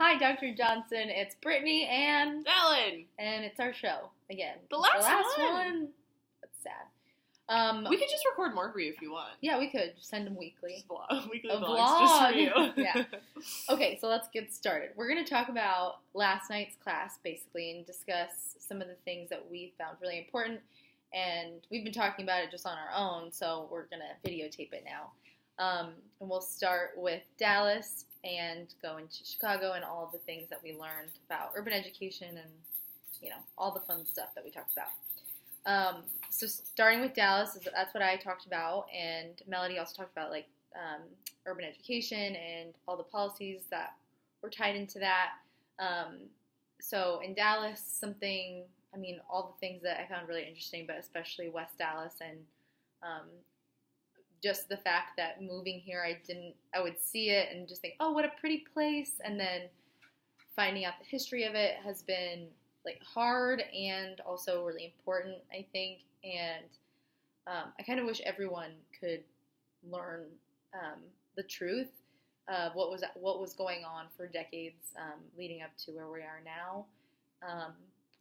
Hi, Dr. Johnson. It's Brittany and Ellen. And it's our show again. The last one. That's sad. We could just record more for you if you want. Yeah, we could. Just send them weekly. Weekly A vlogs just for vlog. you. Yeah. Okay, so let's get started. We're going to talk about last night's class, basically, and discuss some of the things that we found really important. And we've been talking about it just on our own, so we're going to videotape it now. And we'll start with Dallas and go into Chicago and all of the things that we learned about urban education and, you know, all the fun stuff that we talked about. So starting with Dallas, that's what I talked about, and Melody also talked about, like, urban education and all the policies that were tied into that. So in Dallas, all the things that I found really interesting, but especially West Dallas and just the fact that moving here, I would see it and just think, oh, what a pretty place, and then finding out the history of it has been, like, hard and also really important, I think, and I kind of wish everyone could learn the truth of what was going on for decades leading up to where we are now,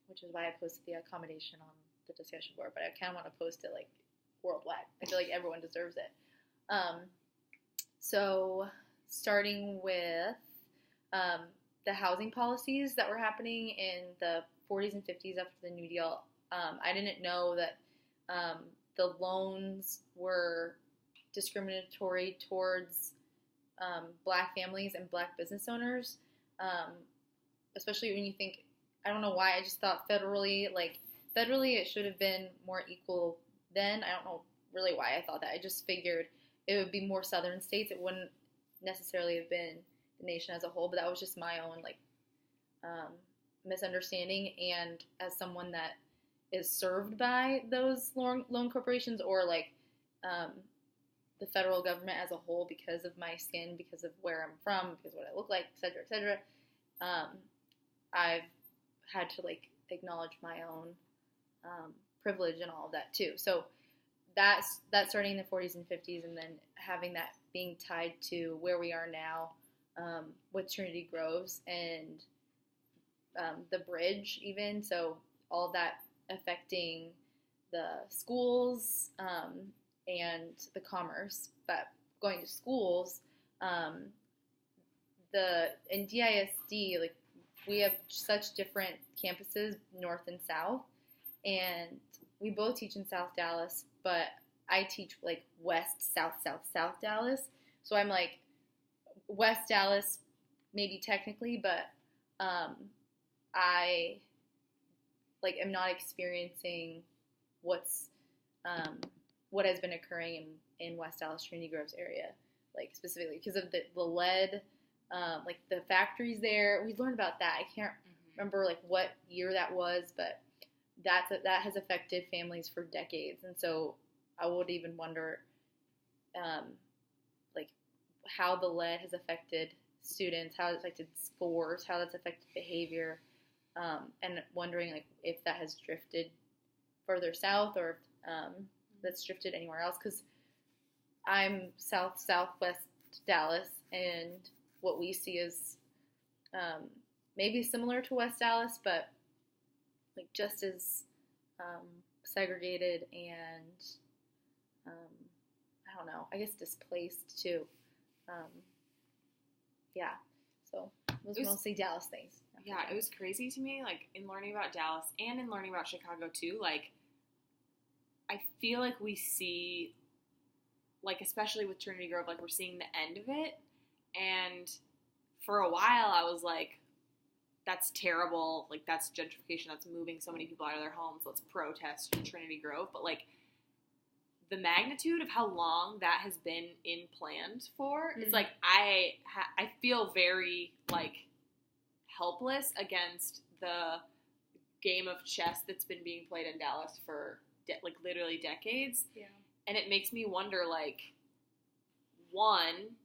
which is why I posted the accommodation on the discussion board, but I kind of want to post it, like, worldwide. I feel like everyone deserves it. So starting with the housing policies that were happening in the 40s and 50s after the New Deal, I didn't know that the loans were discriminatory towards black families and black business owners, especially when you think, I don't know why, I just thought federally it should have been more equal then. I don't know really why I thought that. I just figured it would be more southern states. It wouldn't necessarily have been the nation as a whole, but that was just my own, like, misunderstanding. And as someone that is served by those loan corporations or, like, the federal government as a whole, because of my skin, because of where I'm from, because of what I look like, et cetera, I've had to, like, acknowledge my own privilege and all of that too. So that's starting in the 40s and 50s, and then having that being tied to where we are now with Trinity Groves and the bridge even. So all that affecting the schools and the commerce. But going to schools, in DISD, like, we have such different campuses, north and south, and we both teach in South Dallas, but I teach, like, west, south, south, south Dallas. So I'm, like, West Dallas, maybe technically, but I, like, am not experiencing what has been occurring in West Dallas, Trinity Groves area, like, specifically because of the lead, like, the factories there. We learned about that. I can't remember, like, what year that was, but that has affected families for decades. And so I would even wonder, like, how the lead has affected students, how it's affected scores, how that's affected behavior, and wondering, like, if that has drifted further south or if that's drifted anywhere else. Because I'm southwest Dallas, and what we see is maybe similar to West Dallas, but, like, just as segregated and I don't know, I guess displaced too. Yeah, so those are mostly Dallas things. Yeah, it was crazy to me, like, in learning about Dallas and in learning about Chicago too. Like, I feel like we see, like, especially with Trinity Grove, like, we're seeing the end of it. And for a while I was like, that's terrible, like, that's gentrification, that's moving so many people out of their homes, let's protest in Trinity Grove. But, like, the magnitude of how long that has been planned for, it's like, I feel very, like, helpless against the game of chess that's been being played in Dallas for, like, literally decades. Yeah. And it makes me wonder, like, one,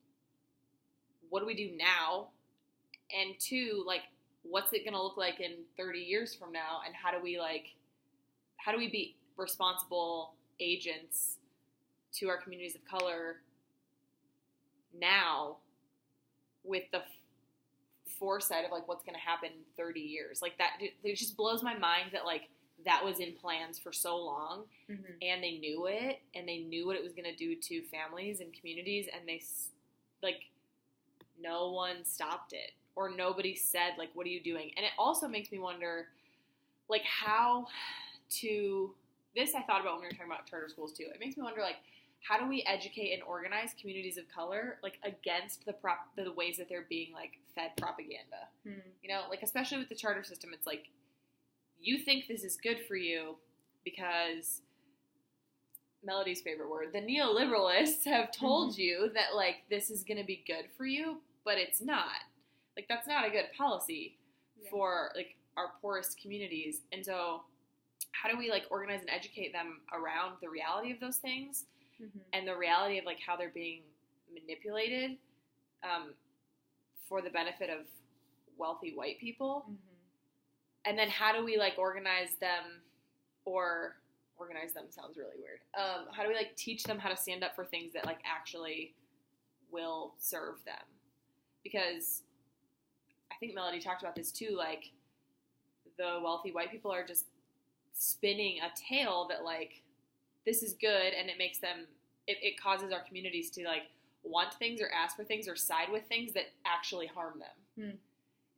what do we do now? And two, like, what's it going to look like in 30 years from now? And how do we be responsible agents to our communities of color now with the foresight of like what's going to happen in 30 years. Like that, it just blows my mind that like that was in plans for so long, and they knew it, and they knew what it was going to do to families and communities, and they like no one stopped it, or nobody said like, what are you doing? And it also makes me wonder like how to, this I thought about when we were talking about charter schools too. It makes me wonder like, how do we educate and organize communities of color like against the ways that they're being like fed propaganda? You know, like especially with the charter system, it's like you think this is good for you because Melody's favorite word, the neoliberalists have told you that like this is going to be good for you, but it's not. Like that's not a good policy for like our poorest communities. And so how do we like organize and educate them around the reality of those things? And the reality of like how they're being manipulated for the benefit of wealthy white people. And then how do we like organize them, or organize them sounds really weird. How do we like teach them how to stand up for things that like actually will serve them? Because I think Melody talked about this too, like the wealthy white people are just spinning a tale that like this is good, and it makes them, it causes our communities to like want things or ask for things or side with things that actually harm them.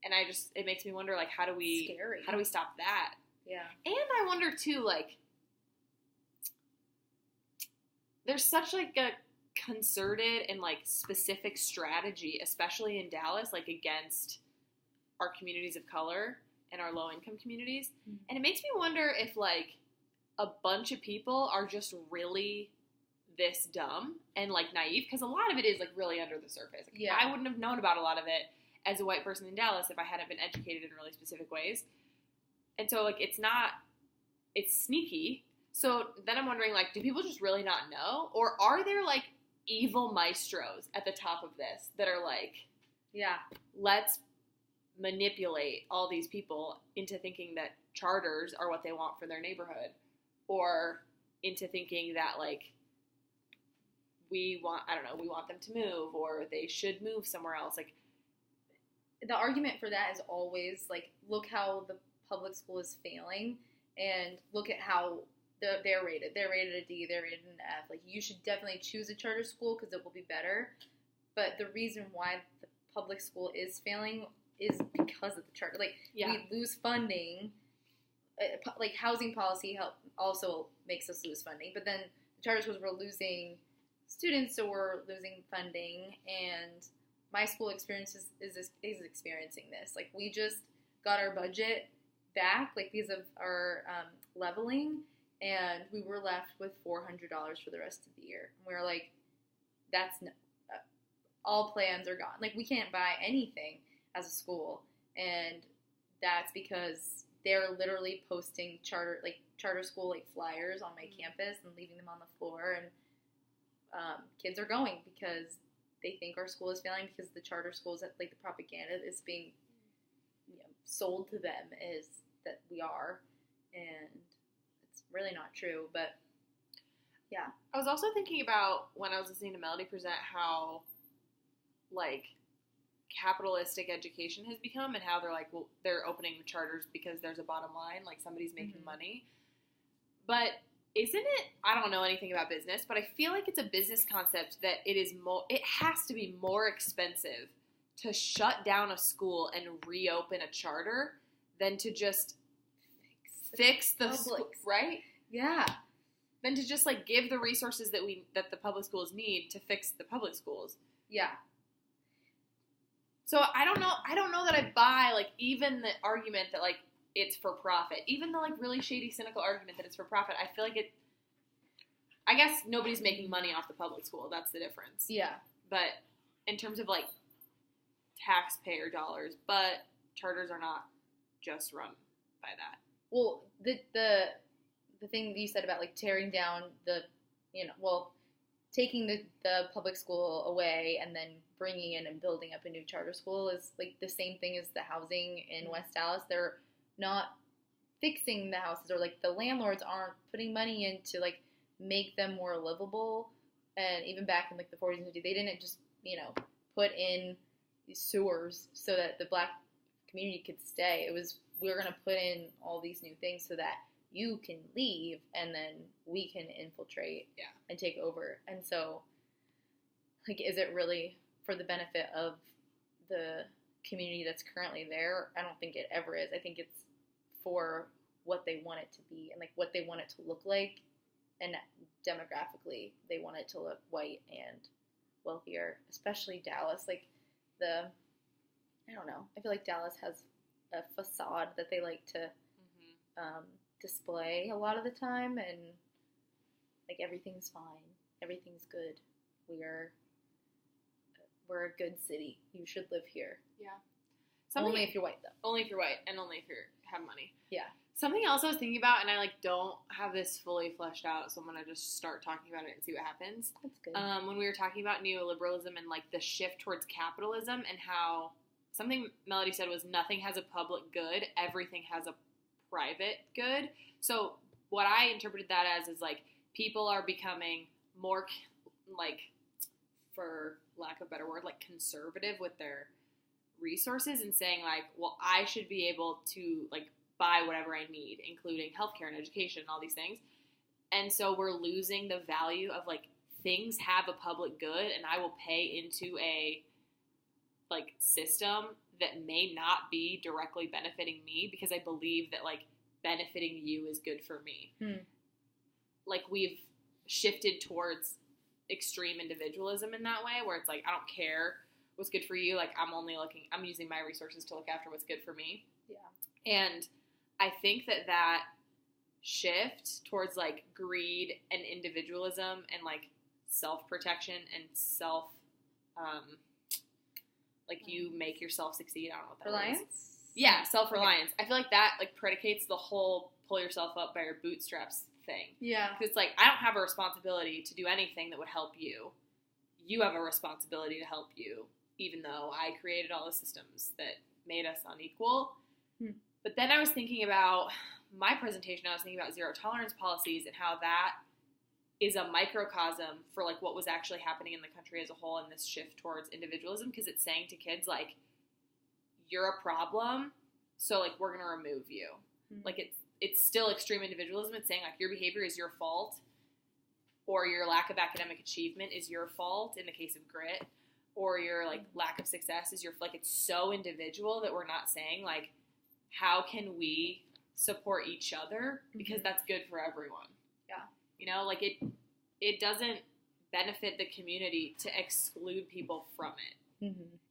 And it makes me wonder like how do we stop that? Yeah. And I wonder too, like there's such like a concerted and like specific strategy, especially in Dallas, like against our communities of color and our low income communities. And it makes me wonder if like a bunch of people are just really this dumb and like naive, because a lot of it is like really under the surface. Like, I wouldn't have known about a lot of it as a white person in Dallas if I hadn't been educated in really specific ways. And so like it's sneaky. So then I'm wondering like, do people just really not know? Or are there like evil maestros at the top of this that are like, let's manipulate all these people into thinking that charters are what they want for their neighborhood, or into thinking that like we want them to move, or they should move somewhere else. Like the argument for that is always like, look how the public school is failing, and look at how they're rated. They're rated a D, they're rated an F. Like you should definitely choose a charter school because it will be better. But the reason why the public school is failing is because of the charter. Like we lose funding. Like housing policy also makes us lose funding. But then the charter schools were losing students, so we're losing funding. And my school is experiencing this. Like we just got our budget back, like because of our leveling, and we were left with $400 for the rest of the year. And we were like, all plans are gone. Like we can't buy anything as a school, and that's because they're literally posting charter school like flyers on my campus and leaving them on the floor, and kids are going because they think our school is failing because the charter schools, that like the propaganda is being sold to them is that we are, and it's really not true. But yeah, I was also thinking about when I was listening to Melody present how like capitalistic education has become, and how they're like, well, they're opening charters because there's a bottom line, like somebody's making money. But isn't it, I don't know anything about business, but I feel like it's a business concept that it has to be more expensive to shut down a school and reopen a charter than to just fix the school, right? Yeah. Than to just like give the resources that the public schools need to fix the public schools. Yeah. So I don't know that I buy like even the argument that like it's for profit, even the like really shady, cynical argument that it's for profit. I feel like I guess nobody's making money off the public school. That's the difference. Yeah. But in terms of like taxpayer dollars, but charters are not just run by that. Well, the thing that you said about like tearing down taking the public school away and then bringing in and building up a new charter school is like the same thing as the housing in West Dallas. They're not fixing the houses, or like the landlords aren't putting money in to like make them more livable. And even back in like the 40s and 50s, they didn't just put in sewers so that the Black community could stay. We were going to put in all these new things so that you can leave and then we can infiltrate and take over. And so, like, is it really for the benefit of the community that's currently there? I don't think it ever is. I think it's for what they want it to be and, like, what they want it to look like. And demographically, they want it to look white and wealthier, especially Dallas. Like, I don't know. I feel like Dallas has a facade that they like to display a lot of the time, and like everything's fine, everything's good. We're a good city. You should live here. Yeah. Only if you're white, though. Only if you're white, and only if you have money. Yeah. Something else I was thinking about, and I don't have this fully fleshed out, so I'm gonna just start talking about it and see what happens. That's good. When we were talking about neoliberalism and the shift towards capitalism, and how something Melody said was nothing has a public good, everything has a private good. So what I interpreted that as is people are becoming more for lack of a better word, conservative with their resources and saying well, I should be able to buy whatever I need, including healthcare and education and all these things. And so we're losing the value of things have a public good, and I will pay into a system that may not be directly benefiting me because I believe that benefiting you is good for me. We've shifted towards extreme individualism in that way, where it's I don't care what's good for you. I'm using my resources to look after what's good for me. Yeah. And I think that shift towards greed and individualism and self-protection and self, you make yourself succeed. I don't know what that Reliance? is. Yeah, self-reliance. Okay. I feel that predicates the whole pull yourself up by your bootstraps thing. Yeah. Because it's I don't have a responsibility to do anything that would help you. You have a responsibility to help you, even though I created all the systems that made us unequal. But then I was thinking about my presentation. I was thinking about zero tolerance policies and how that is a microcosm for what was actually happening in the country as a whole in this shift towards individualism, because it's saying to kids you're a problem, so we're gonna remove you. It's still extreme individualism. It's saying your behavior is your fault, or your lack of academic achievement is your fault in the case of grit, or your lack of success is your it's so individual that we're not saying how can we support each other, because that's good for everyone. Yeah. It doesn't benefit the community to exclude people from it.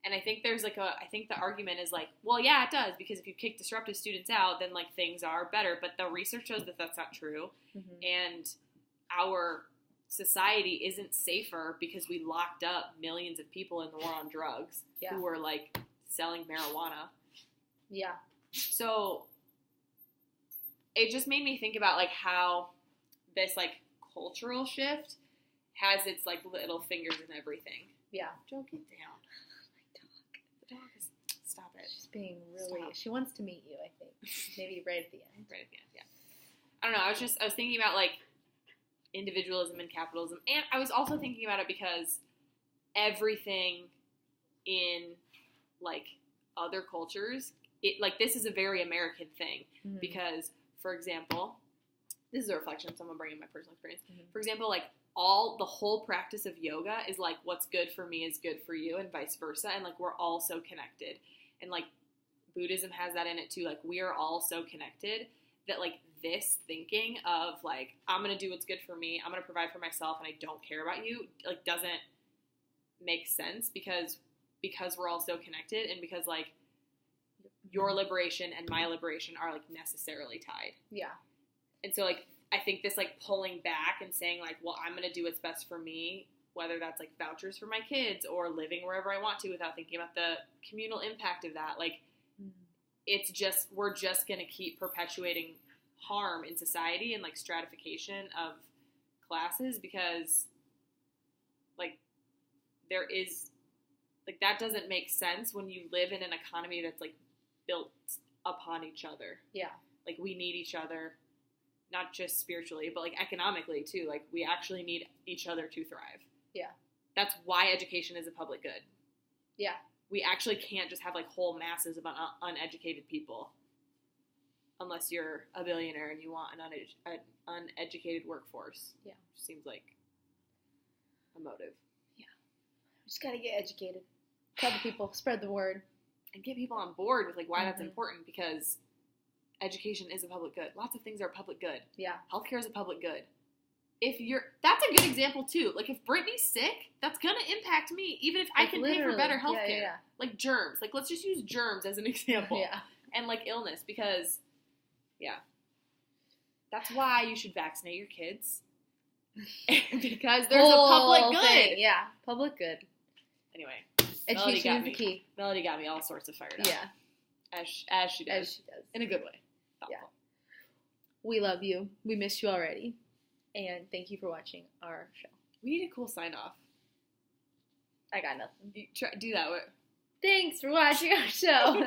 And I think there's I think the argument is well, yeah, it does, because if you kick disruptive students out, then things are better. But the research shows that that's not true. And our society isn't safer because we locked up millions of people in the war on drugs who were selling marijuana. Yeah. So it just made me think about how this cultural shift has its little fingers in everything. Yeah. Joe, get down. The dog is. Stop it. She's being really. Stop. She wants to meet you, I think. Maybe right at the end. Right at the end. Yeah. I don't know. I was thinking about individualism and capitalism, and I was also thinking about it because everything in other cultures, this is a very American thing. Because, for example, this is a reflection of someone bringing my personal experience. For example, the whole practice of yoga is what's good for me is good for you, and vice versa. And we're all so connected. And Buddhism has that in it too. We are all so connected that this thinking of I'm going to do what's good for me, I'm going to provide for myself, and I don't care about you, doesn't make sense because we're all so connected, and because your liberation and my liberation are necessarily tied. Yeah. And so I think this pulling back and saying well, I'm going to do what's best for me, whether that's vouchers for my kids or living wherever I want to without thinking about the communal impact of that. It's just, we're just going to keep perpetuating harm in society and stratification of classes, because there is that doesn't make sense when you live in an economy that's built upon each other. Yeah. We need each other, not just spiritually, but economically too. We actually need each other to thrive. Yeah. That's why education is a public good. Yeah. we actually can't just have like whole masses of uneducated people unless you're a billionaire and you want an uneducated workforce. Yeah. Which seems like a motive. Just gotta get educated. Tell the people, spread the word. And get people on board with like why that's Mhm. important, because education is a public good. Lots of things are a public good. Yeah. Healthcare is a public good. That's a good example too. Like if Brittany's sick, that's gonna impact me, even if I Like, can pay for literally. better healthcare. Yeah. Like germs. Like let's just use germs as an example. Yeah. And like illness, because that's why you should vaccinate your kids. Because there's a public Whole good. thing. Yeah. Public good. Anyway, Education is got the key. Melody got me all sorts of fired up. Yeah. As she does. As she does. In a good way. Yeah. Thoughtful. We love you. We miss you already. And thank you for watching our show. We need a cool sign off. I got nothing. Do that. Thanks for watching our show.